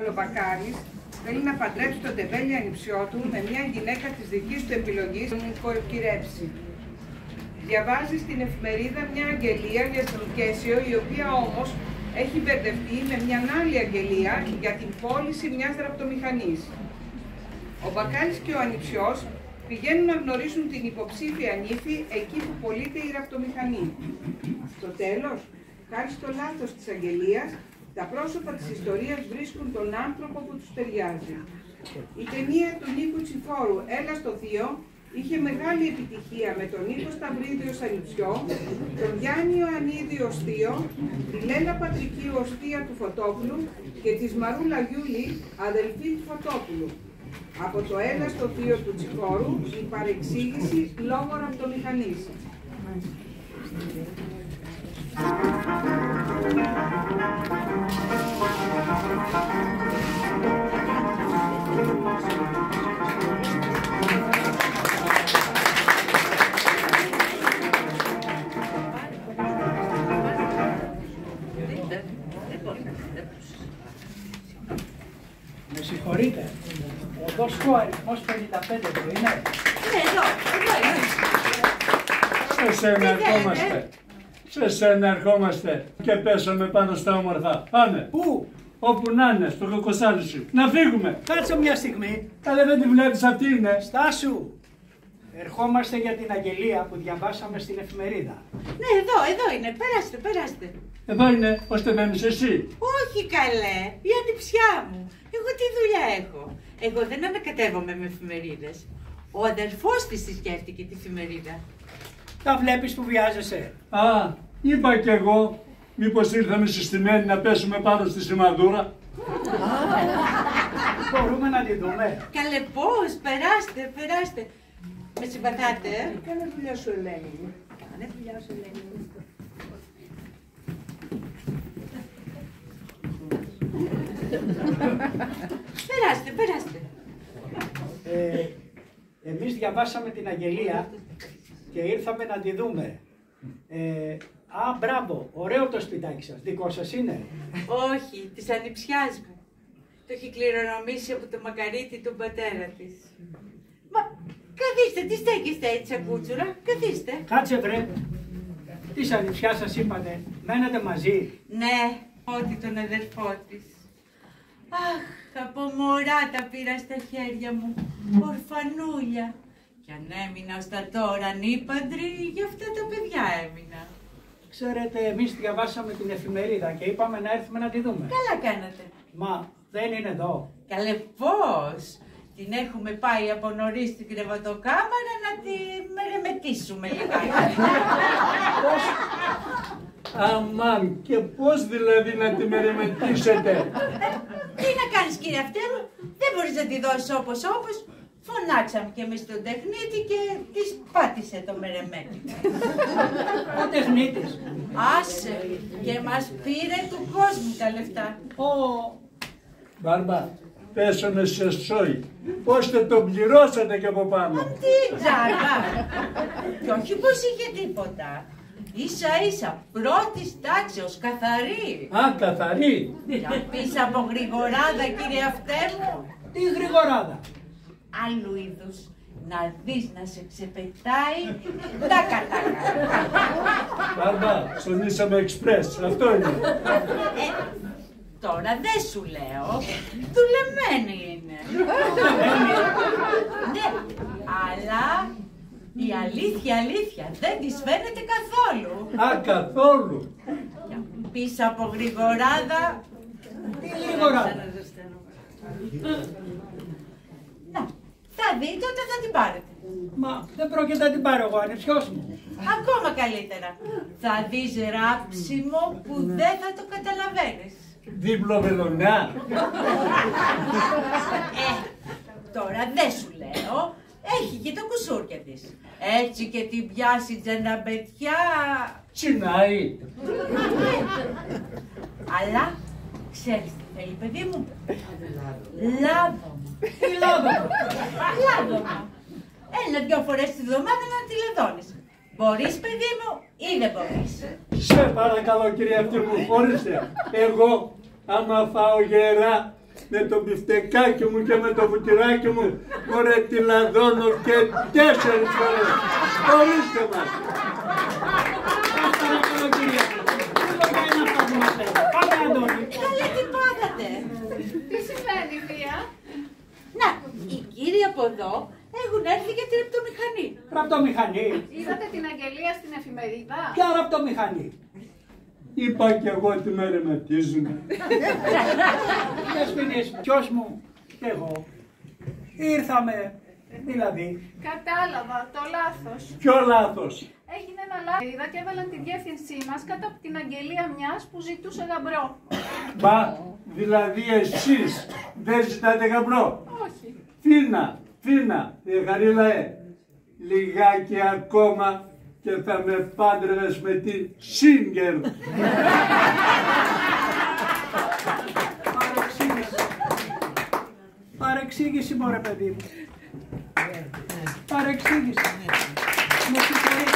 Ο Μπακάρης θέλει να παντρέψει τον τεμπέλη ανιψιό του με μια γυναίκα της δικής του επιλογής να μου κορκυρέψει. Διαβάζει στην εφημερίδα μια αγγελία για συνοικέσιο, η οποία όμως έχει μπερδευτεί με μια άλλη αγγελία για την πώληση μιας ραπτομηχανής. Ο Μπακάρης και ο ανιψιός πηγαίνουν να γνωρίσουν την υποψήφια νύφη εκεί που πωλείται η ραπτομηχανή. Στο τέλος, χάρη στο λάθος της αγγελίας, τα πρόσωπα της ιστορίας βρίσκουν τον άνθρωπο που τους ταιριάζει. Η ταινία του Νίκου Τσιφόρου «Έλα στο Θείο» είχε μεγάλη επιτυχία με τον Νίκο Σταυρίδη ως ανιψιό, τον Γιάννη Ιωαννίδη ως θείο, τη Λέλα Πατρική ως θεία του Φωτόπουλου και τη Μαρούλα Γιούλη, αδελφή του Φωτόπουλου. Από το «Έλα στο Θείο» του Τσιφόρου η παρεξήγηση λόγω ραπτομηχανής. Με συγχωρείτε, εδώ στο αριθμός 55 του είναι. Ναι, εδώ είναι. Σε σένα ερχόμαστε. Σε σένα ερχόμαστε και πέσαμε πάνω στα όμορφα. Πάμε. Πού? Όπου να είναι, στο κοκοσάλι σου. Να φύγουμε. Κάτσε μια στιγμή. Καλέ, δεν τη βλέπεις, αυτή είναι. Στάσου. Ερχόμαστε για την αγγελία που διαβάσαμε στην εφημερίδα. Ναι, εδώ είναι. Περάστε, περάστε. Εδώ είναι, ώστε να είσαι εσύ. Όχι καλέ, η ανιψιά μου. Εγώ τι δουλειά έχω. Εγώ δεν ανακατεύομαι με εφημερίδες. Ο αδερφός της τη σκέφτηκε τη εφημερίδα. Τα βλέπεις που βιάζεσαι. Α, είπα κι εγώ. Μήπως ήρθαμε συστημένοι να πέσουμε πάνω στη σημαδούρα. Μπορούμε να τη δούμε. Καλέ πώς, περάστε. Με συμπαθάτε, Κάνε δουλειά σου, Ελένη μου. Κάνε δουλειά σου, Ελένη μου. Περάστε. Εμείς διαβάσαμε την αγγελία και ήρθαμε να τη δούμε. Μπράβο, ωραίο το σπιτάκι σας. Δικό σας είναι? Όχι, της ανιψιάς μου. Το έχει κληρονομήσει από το μακαρίτι του πατέρα της. Μα καθίστε, τι στέκεστε έτσι ακούτσουρα, καθίστε. Κάτσε βρε. Της ανιψιάς σας είπατε, μένετε μαζί? Ναι, ότι τον αδερφό της. Αχ, από μωρά τα πήρα στα χέρια μου, ορφανούλια. Κι αν έμεινα ως τα τώρα ανήπαντρη, για αυτά τα παιδιά έμεινα. Ξέρετε, εμείς διαβάσαμε την εφημερίδα και είπαμε να έρθουμε να τη δούμε. Καλά κάνατε. Μα δεν είναι εδώ. Καλέ πώς. Την έχουμε πάει από νωρίς στην κρεβατοκάμαρα να τη μερεμετήσουμε λιγάκι. Πώς? Αμάν, και πώς δηλαδή να τη μερεμετήσετε? Τι να κάνεις κύριε Αυτέρου, δεν μπορείς να τη δώσεις όπως. Φωνάξαμε και εμείς τον τεχνίτη και της πάτησε το μερεμέτη. Ο τεχνίτης. Άσε, και μας πήρε του κόσμου τα λεφτά. Μπάρμπα, πέσαμε σε σόι. Ώστε τον πληρώσατε και από πάνω. Τι τζάμπα. Κι όχι πως είχε τίποτα. Ίσα πρώτης τάξεως, καθαρή. Α, καθαρή. Για πεις από γρηγοράδα κύριε Αυτέμου. Τι γρηγοράδα? Άλλου είδους. Να δεις να σε ξεπετάει τα κατάκα. Μπάρμπα, ψωνίσαμε εξπρές. Αυτό είναι. Τώρα δεν σου λέω. Δουλεμένη είναι. Ναι, αλλά η αλήθεια δεν της φαίνεται καθόλου. Α, καθόλου. Πίσω από γρηγοράδα. Τι γρηγοράδα? Να, θα δείτε όταν θα την πάρετε. Μα δεν πρόκειται να την πάρω εγώ, ανιψιός μου. Ακόμα καλύτερα. Θα δεις ράψιμο που δεν θα το καταλαβαίνεις. Δίπλο βελονιά. Τώρα δεν σου λέω. Έχει και τα κουσούρια της. Έτσι και την πιάσει τζαναμπετιά. Τσινάει. Αλλά ξέρεις τι θέλει παιδί μου? Λάδωμα. Τι λάδωμα? Λάδωμα. Έλα 2 φορές τη βδομάδα να τη λαδώνεις. Μπορείς παιδί μου ή δεν μπορείς? Σε παρακαλώ κυρία αυτή μου, ορίστε. Εγώ άμα φάω γερά με το μπιφτεκάκι μου και με το βουτυράκι μου, μωρέ τη λαδώνω και 4 φορές. Ορίστε μας. Παρακαλώ κυρία. Πάμε Αντώνη. Καλά τι πάθατε. Τι συμβαίνει, Θεία? Να, οι κύριοι από εδώ έχουν έρθει για τη ραπτομηχανή. Ραπτομηχανή. Είδατε την αγγελία στην εφημερίδα? Ποια ραπτομηχανή? Είπα κι εγώ ότι με ρεματίζουνε. Δεσποινής, ποιος μου και εγώ ήρθαμε, δηλαδή. Κατάλαβα, το λάθος. Ποιο λάθος? Έγινε ένα λάθος και έβαλαν τη διεύθυνσή μας κάτω από την αγγελία μιας που ζητούσε γαμπρό. Μπα, δηλαδή εσείς δεν ζητάτε γαμπρό. Όχι. Φίνα, Χαρίλαε, λιγάκι ακόμα και θα με πάντρευες με τη Σίγκερ. Παρεξήγηση μωρέ παιδί μου. Παρεξήγηση. Μου συγχωρείτε.